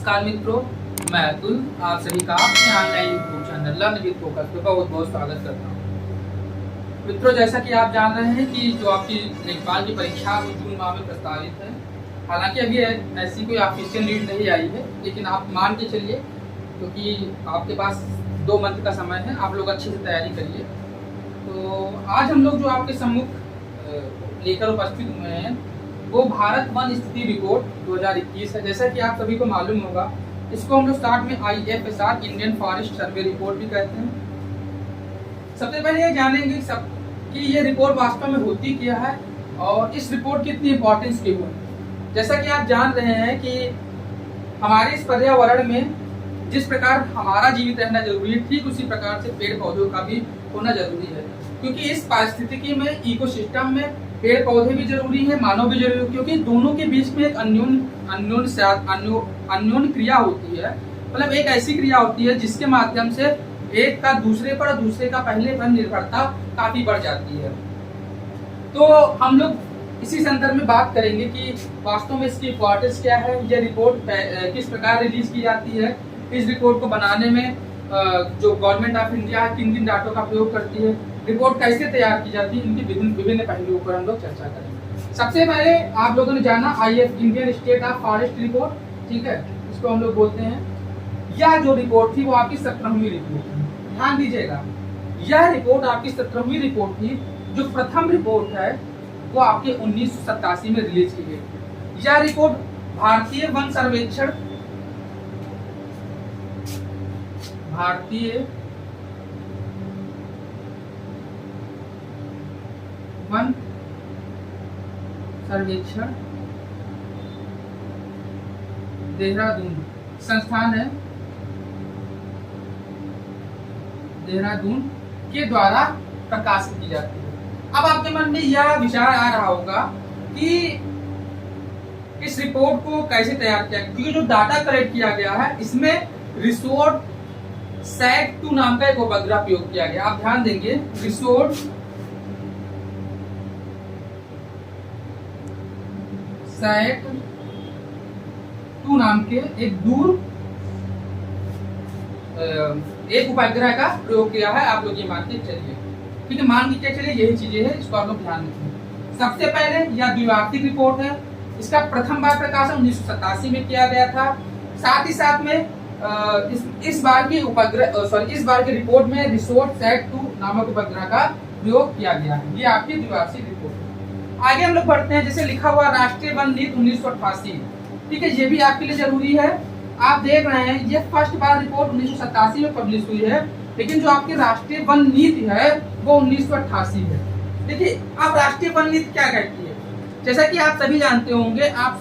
नमस्कार मित्रों, मैं अतुल आप सभी का अपने online YouTube channel learn with focus पे बहुत बहुत स्वागत करता हूँ। मित्रों, जैसा कि आप जान रहे हैं कि जो आपकी लेखपाल की परीक्षा वो जून माह में प्रस्तावित है। हालांकि अभी ऐसी कोई ऑफिशियल न्यूज नहीं आई है, लेकिन आप मान के चलिए क्योंकि आपके पास 2 मंथ का समय है, आप लोग अच्छे से तैयारी करिए। तो आज हम लोग जो आपके सम्मुख लेकर उपस्थित हुए हैं वो भारत वन स्थिति रिपोर्ट 2021 है। जैसा कि आप सभी को मालूम होगा, इसको हम लोग स्टार्ट में IFSR Indian forest survey report भी कहते हैं। सबसे पहले ये जानेंगे सब कि ये रिपोर्ट वास्तव में होती क्या है और इस रिपोर्ट की इतनी इंपॉर्टेंस क्यों है। जैसा कि आप जान रहे हैं कि हमारे इस पर्यावरण में जिस प्रकार हमारा जीवित रहना जरूरी है, ठीक उसी प्रकार से पेड़ पौधों का भी होना जरूरी है। क्योंकि इस पारिस्थितिकी में, इकोसिस्टम में पेड़ पौधे भी जरूरी है, मानव भी जरूरी है, क्योंकि दोनों के बीच में एक अन्योन क्रिया होती है। मतलब एक ऐसी क्रिया होती है जिसके माध्यम से एक का दूसरे पर और दूसरे का पहले पर निर्भरता काफी बढ़ जाती है। तो हम लोग इसी संदर्भ में बात करेंगे कि वास्तव में इसकी इंपॉर्टेंस क्या है, यह रिपोर्ट किस प्रकार रिलीज की जाती है, इस रिपोर्ट को बनाने में जो गवर्नमेंट ऑफ इंडिया किन किन डाटों का प्रयोग करती है, रिपोर्ट कैसे तैयार की जाती है, इनकी विभिन्न पहलुओं पर हम लोग चर्चा करेंगे। सबसे पहले आप लोगों ने जाना IF Indian state of forest report, ठीक है, इसको हम लोग बोलते हैं। यह जो रिपोर्ट थी वो आपकी 17वीं रिपोर्ट थी। ध्यान दीजिएगा, यह रिपोर्ट आपकी 17वीं रिपोर्ट थी। जो प्रथम रिपोर्ट है वो आपके 1987 में रिलीज की गई थी। यह रिपोर्ट भारतीय वन सर्वेक्षण वन सर्वेक्षण देहरादून संस्थान है, देहरादून के द्वारा प्रकाशित की जाती है। अब आपके मन में यह विचार आ रहा होगा कि इस रिपोर्ट को कैसे तैयार किया, क्योंकि जो डाटा कलेक्ट किया गया है इसमें रिसोर्ट सैट-2 नाम का एक उपग्रह प्रयोग किया गया। आप ध्यान देंगे, रिसोर्ट सैट-2 नाम के एक उपग्रह का प्रयोग किया है। आप लोग ये मान के चलिए, ठीक है, मान के चलिए यही चीजें हैं, इसको आप लोग ध्यान रखें। सबसे पहले यह द्विवार्षिक रिपोर्ट है। इसका प्रथम बार प्रकाशन 1987 में किया गया था। साथ ही साथ में इस बार की रिपोर्ट में रिसोर्ट सैट-2 नामक उपग्रह का प्रयोग किया गया है। ये आपकी द्विवार्षिक रिपोर्ट है। आगे हम लोग बढ़ते हैं। जैसे लिखा हुआ राष्ट्रीय वन नीति 1988, ठीक है, ये भी आपके लिए जरूरी है। आप देख रहे हैं ये फर्स्ट बार रिपोर्ट 1987 में पब्लिश हुई है, लेकिन जो आपकी राष्ट्रीय वन नीति है वो 1988 है। देखिए, अब राष्ट्रीय वन नीति क्या कहती है, जैसा कि आप सभी जानते होंगे, आप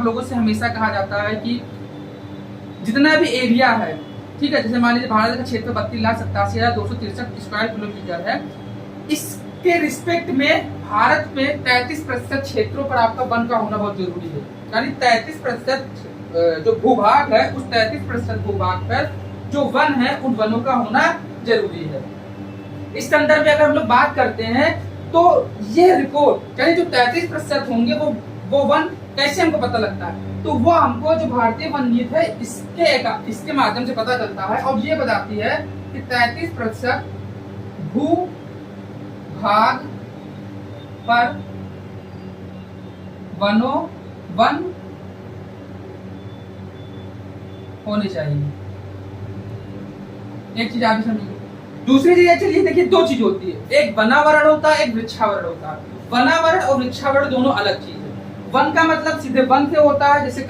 लोगों से हमेशा कहा जाता है कि जितना भी एरिया है, ठीक है, जैसे मान लीजिए भारत का क्षेत्र 32,87,263 स्क्वायर किलोमीटर है, इसके रिस्पेक्ट में भारत में 33% क्षेत्रों पर आपका वन का होना बहुत जरूरी है। यानी 33% जो भूभाग है, उस 33% भूभाग पर जो वन है उन वनों का होना जरूरी है। इस संदर्भ में अगर हम लोग बात करते हैं तो ये रिपोर्ट, यानी जो 33% होंगे वो वन कैसे हमको पता लगता है, तो वो हमको जो भारतीय वन नीति है इसके माध्यम से पता चलता है। और ये बताती है कि 33% भूभाग पर वन होने चाहिए। एक चीज आप समझिए। दूसरी चीज चलिए देखिए, 2 चीज होती है, एक वनावरण होता है, एक वृक्षावरण होता है। वनावरण और वृक्षावरण दोनों अलग चीज है। वन का मतलब सीधे वन से होता है, जैसे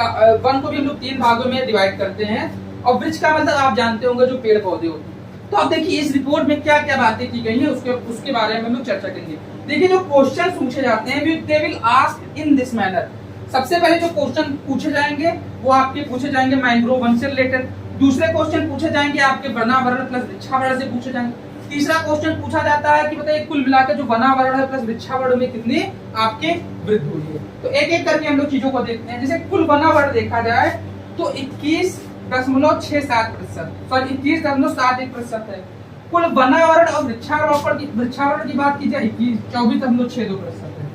वन को भी हम लोग 3 भागों में डिवाइड करते हैं, और वृक्ष का मतलब आप जानते होंगे जो पेड़ पौधे होते हैं। तो अब देखिए इस रिपोर्ट में क्या क्या बातें की गई है उसके बारे में हम लोग चर्चा करेंगे। देखिए, जो क्वेश्चन पूछे जाते हैं they will ask in this manner. सबसे पहले जो क्वेश्चन पूछे जाएंगे वो आपके पूछे जाएंगे मैंग्रोव वन से रिलेटेड। दूसरे क्वेश्चन पूछे जाएंगे आपके वनावरण प्लस वृक्षावरण से पूछे जाएंगे। तीसरा क्वेश्चन पूछा जाता है कि बताइए कुल मिलाकर जो वनावरण है प्लस वृक्षावरण में कितनी आपके वृद्धि हुई है। तो एक एक करके हम लोग चीजों को देखते हैं। जैसे कुल वनावरण देखा जाए तो 21.71% है। कुल वनावरण और वृक्षावरण की बात की जाए 24.62% है।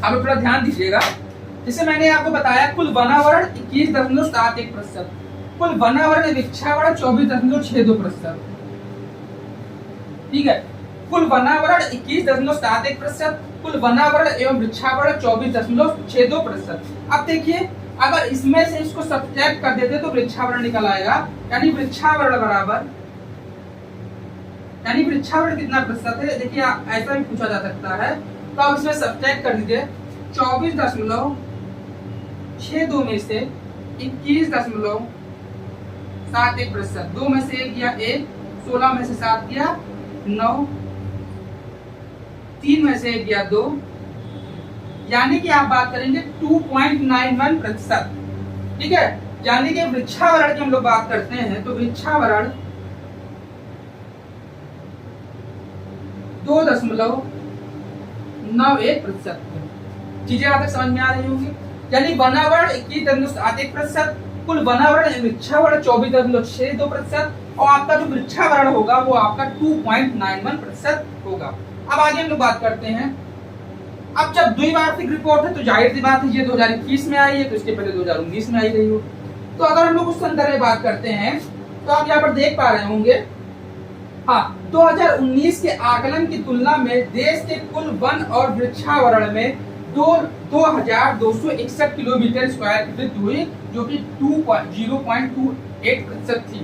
अब थोड़ा ध्यान दीजिएगा, जैसे मैंने आपको बताया कुल वनावरण 21.71%, कुल वनावरण वृक्षावरण 24.62%। ठीक है, कुल वनावरण 21.71%, कुल वनावरण एवं वृक्षावरण 24.62%। अब देखिए अगर इसमें से इसको सब्ट्रैक्ट कर देते तो वृक्षावरण निकल आएगा, यानी वृक्षावरण बराबर, यानी वृक्षावरण कितना प्रतिशत है, देखिए ऐसा भी पूछा जा सकता है। तो आप इसमें सब्ट्रैक्ट कर दीजिए 24.62 में से 21.71%, 2 में से 1 गया 1, 16 में से 7 गया 9, 3 में से 1 गया 2, यानी कि आप बात करेंगे 2.91%। ठीक है, यानी कि वृक्षावरण की हम लोग बात करते हैं तो वृक्षावरण 2.91%। चीजें आप तक समझ में आ रही होंगी। यानी वनावरण 21.71%, कुल वनावरण वृक्षावरण 24.62%, और आपका जो वृक्षावरण होगा वो आपका 2.91% होगा। अब आगे हम लोग बात करते हैं, अब जब द्विवार्षिक रिपोर्ट है तो जाहिर सी बात है ये 2021 में आई है, तो इसके पहले 2019 में आई रही हो। तो अगर हम लोग उस संदर्भ में बात करते हैं तो आप यहाँ पर देख पा रहे होंगे, हाँ, 2019 के आकलन की तुलना में देश के कुल वन और वृक्षावरण में 2261 किलोमीटर स्क्वायर की वृद्धि हुई, जो कि 0.28% थी।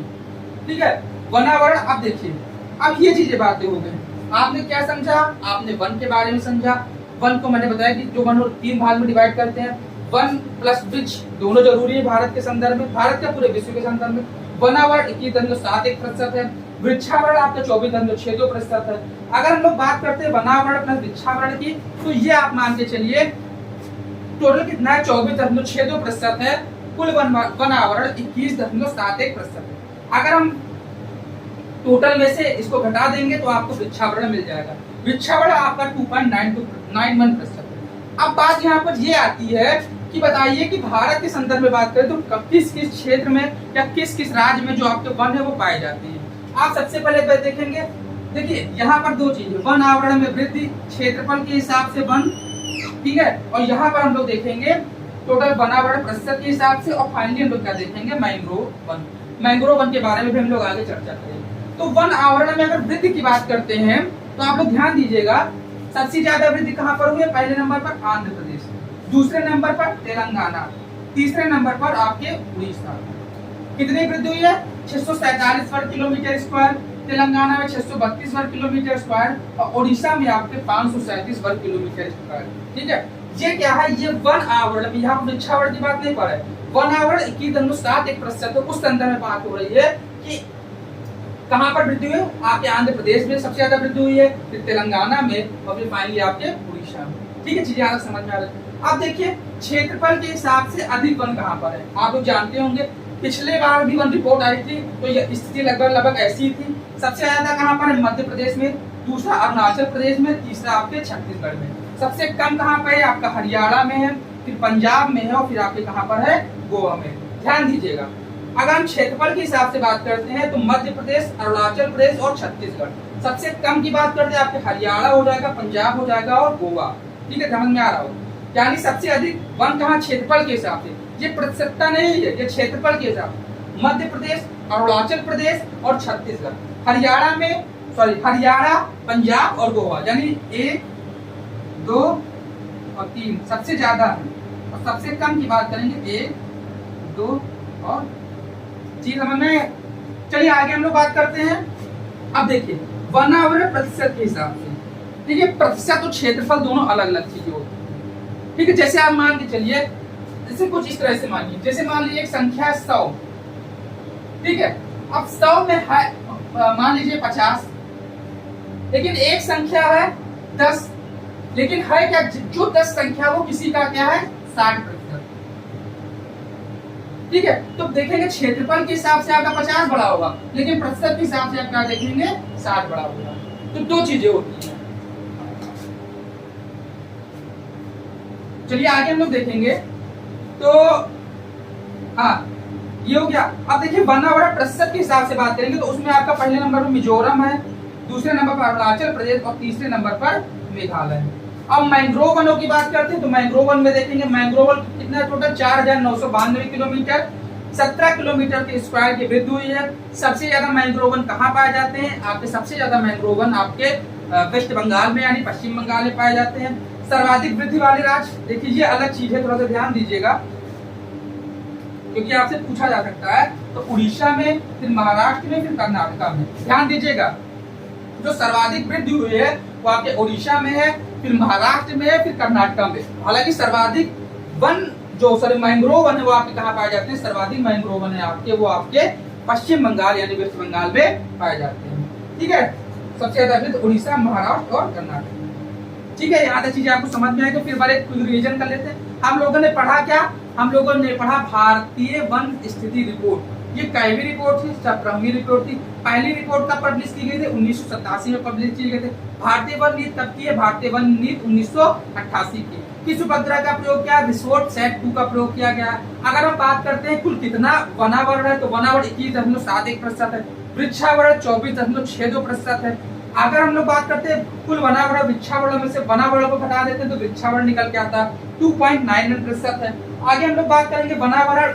ठीक है, वनावरण। अब देखिए, अब ये चीजें बातें हो गई। आपने क्या समझा, आपने वन के बारे में समझा। वन को मैंने बताया कि जो वन को 3 भाग में डिवाइड करते हैं, वन प्लस वृक्ष दोनों जरूरी है भारत के संदर्भ में, भारत के पूरे विश्व के संदर्भ में। वनावरण 21.71% है, वृक्षावरण आपका 24.62% है। अगर हम लोग बात करते हैं वनावरण प्लस वृक्षावरण की, तो ये आप मान के चलिए टोटल कितना है, 24.62% है। कुल वनावरण 21.71% है। अगर हम टोटल में से इसको घटा देंगे तो आपको वृक्षावरण मिल जाएगा। वृक्षावरण आपका 2.91% है। अब बात यहाँ पर ये आती है कि बताइए कि भारत के संदर्भ में बात करें तो किस किस क्षेत्र में या किस किस राज्य में जो आपके वन है वो पाए जाते हैं। आप सबसे पहले देखेंगे, देखिए यहाँ पर 2 चीजें, वन आवरण में वृद्धि क्षेत्रफल के हिसाब से वन, ठीक है, और यहाँ पर हम लोग देखेंगे टोटल वनावरण प्रतिशत के हिसाब से, और फाइनली हम लोग क्या देखेंगे, मैंग्रोव वन। मैंग्रोव वन के बारे में भी हम लोग आगे चर्चा करेंगे। तो वन आवरण में अगर वृद्धि की बात करते हैं तो आप लोग ध्यान दीजिएगा, सबसे ज्यादा वृद्धि कहाँ पर हुई है, पहले नंबर पर आंध्र प्रदेश, दूसरे नंबर पर तेलंगाना, तीसरे नंबर पर आपके उड़ीसा। कितनी वृद्धि हुई है, 647 वर्ग किलोमीटर स्क्वायर, तेलंगाना में 632 वर्ग किलोमीटर स्क्वायर, और उड़ीसा में आपके 537 वर्ग किलोमीटर स्क्वायर। ठीक है, ये क्या है, ये वन आवरण। यहाँ वृक्षावरण की बात नहीं पड़े, वन आवरण 21.71%। तो उस संदर्भ में बात हो रही है कि कहाँ पर वृद्धि हुई, आपके आंध्र प्रदेश में सबसे ज्यादा वृद्धि हुई है, फिर तेलंगाना में, और फिर फाइनली आपके उड़ीसा में। ठीक है, चीजें आपको समझ में आ रही है। अब देखिए क्षेत्रफल के हिसाब से अधिक वन कहाँ पर है, आप लोग जानते होंगे पिछले बार भी वन रिपोर्ट आई थी तो ये स्थिति लगभग ऐसी थी। सबसे ज्यादा कहाँ पर है, मध्य प्रदेश में, दूसरा अरुणाचल प्रदेश में, तीसरा आपके छत्तीसगढ़ में। सबसे कम कहाँ पर है, आपका हरियाणा में है, फिर पंजाब में है, और फिर आपके कहाँ पर है, गोवा में। ध्यान दीजिएगा, अगर हम क्षेत्रफल के हिसाब से बात करते हैं तो मध्य प्रदेश, अरुणाचल प्रदेश और छत्तीसगढ़। सबसे कम की बात करते हैं आपके हरियाणा हो जाएगा, पंजाब हो जाएगा और गोवा। ठीक है, समझ में आ रहा हो, यानी सबसे अधिक वन कहाँ, क्षेत्रफल के हिसाब से। ये प्रतिशतता नहीं है, ये क्षेत्रफल के हिसाब से। मध्य प्रदेश, अरुणाचल प्रदेश और छत्तीसगढ़। हरियाणा में, हरियाणा, पंजाब और गोवा, यानी 1, 2 और 3 सबसे ज्यादा है, और सबसे कम की बात करेंगे 1, 2 और 3। समझ में? चलिए आगे हम लोग बात करते हैं। अब देखिए वनावरण प्रतिशत के हिसाब से, ठीक है, प्रतिशत और क्षेत्रफल दोनों अलग अलग चीजें होती है। ठीक है, जैसे आप मान के चलिए, जैसे कुछ इस तरह से मानिए, जैसे मान लीजिए एक संख्या है 100, ठीक है, अब 100 में है मान लीजिए 50, लेकिन एक संख्या है 10, लेकिन है क्या, जो 10 संख्या वो किसी का क्या है, 60%। ठीक है, तो देखेंगे क्षेत्रफल के हिसाब से आपका 50 बड़ा होगा, लेकिन प्रतिशत के हिसाब से आप क्या देखेंगे, 60 बड़ा होगा। तो 2 चीजें होती हैं। चलिए आगे हम लोग देखेंगे, तो हाँ ये हो गया। अब देखिए वनावरण प्रतिशत के हिसाब से बात करेंगे तो उसमें आपका पहले नंबर पर मिजोरम है, दूसरे नंबर पर अरुणाचल प्रदेश और तीसरे नंबर पर मेघालय है। अब मैंग्रोव वनों की बात करते हैं तो मैंग्रोव वन में देखेंगे मैंग्रोव वन कितना टोटल 4992 किलोमीटर, 17 किलोमीटर के स्क्वायर की वृद्धि हुई है। सबसे ज्यादा मैंग्रोव वन कहाँ पाए जाते हैं? आपके सबसे ज्यादा मैंग्रोव वन आपके वेस्ट बंगाल में यानी पश्चिम बंगाल में पाए जाते हैं। सर्वाधिक वृद्धि वाले राज्य देखिए, ये अलग चीज है, थोड़ा सा ध्यान दीजिएगा क्योंकि आपसे पूछा जा सकता है। तो उड़ीसा में, फिर महाराष्ट्र में, फिर कर्नाटका में। ध्यान दीजिएगा, जो सर्वाधिक वृद्धि हुई है वो आपके उड़ीसा में है, फिर महाराष्ट्र में है, फिर कर्नाटका में। हालांकि सर्वाधिक वन जो मैंग्रोव वन है वो आपके कहाँ पाए जाते हैं? सर्वाधिक मैंग्रोव वन है आपके वो आपके पश्चिम बंगाल यानी वेस्ट बंगाल में पाए जाते हैं। ठीक है, सबसे ज्यादा उड़ीसा, महाराष्ट्र और कर्नाटक। ठीक है, यहाँ तक चीजें आपको समझ में आएगी। फिर बार एक रिवीजन कर लेते हैं। हम लोगों ने पढ़ा क्या? हम लोगों ने पढ़ा भारतीय वन स्थिति रिपोर्ट। ये कैवी रिपोर्ट थी, 17वीं रिपोर्ट थी। पहली रिपोर्ट कब पब्लिश की गई थी? 1987 में पब्लिश की गई थी। भारतीय वन नीति कब की है? भारतीय वन नीति 1988 की। किस उपग्रह का प्रयोग किया? रिसोर्ट सेट 2 का प्रयोग किया गया। अगर हम बात करते हैं कुल कितना वनावरण है तो वनावरण 21.71% है, वृक्षावरण 24.62% है। अगर हम लोग बात करते हैं कुल वनावरण वृक्षावरण में से वनावरण को घटा देते हैं तो वृक्षावरण निकल के आता है 2.99% है। आगे हम लोग बात करेंगे वनावरण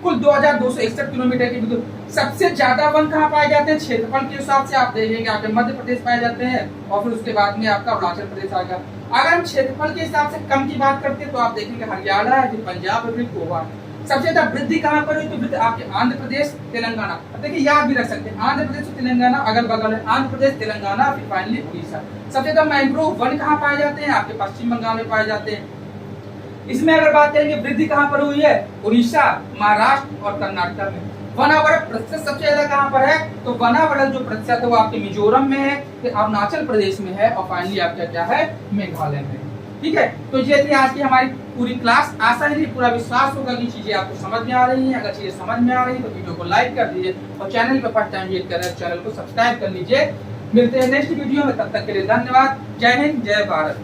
कुल 2261 किलोमीटर की दूरी। सबसे ज्यादा वन कहाँ पाए जाते हैं? क्षेत्रफल के हिसाब से आप देखेंगे आपके मध्य प्रदेश पाए जाते हैं और फिर उसके बाद में आपका अरुणाचल प्रदेश आएगा। अगर हम क्षेत्रफल के हिसाब से कम की बात करते हैं तो आप देखेंगे हरियाणा है, पंजाब है, गोवा। सबसे ज्यादा वृद्धि कहाँ पर हुई? तो वृद्धि आपके आंध्र प्रदेश, तेलंगाना। अब देखिए याद भी रख सकते हैं, आंध्र प्रदेश और तेलंगाना अगल बगल है। आंध्र प्रदेश, तेलंगाना, फिर फाइनली उड़ीसा। सबसे ज्यादा मैंग्रोव वन कहाँ पाए जाते हैं? आपके पश्चिम बंगाल में पाए जाते हैं। इसमें अगर बात करेंगे वृद्धि कहाँ पर हुई है? उड़ीसा, महाराष्ट्र और कर्नाटक में। वनावरण प्रतिशत सबसे ज्यादा कहाँ पर है? तो वनावरण जो प्रतिशत है वो आपके मिजोरम में है, फिर अरुणाचल प्रदेश में है और फाइनली आपका क्या है? मेघालय में। ठीक है, तो ये थी आज की हमारी पूरी क्लास। आशा है पूरा विश्वास होगा कि चीजें आपको समझ में आ रही हैं। अगर चीजें समझ में आ रही है तो वीडियो को लाइक कर दीजिए और चैनल पर फर्स्ट टाइम विजिट कर रहे हैं चैनल को सब्सक्राइब कर लीजिए। मिलते हैं नेक्स्ट वीडियो में, तब तक के लिए धन्यवाद। जय हिंद, जय भारत।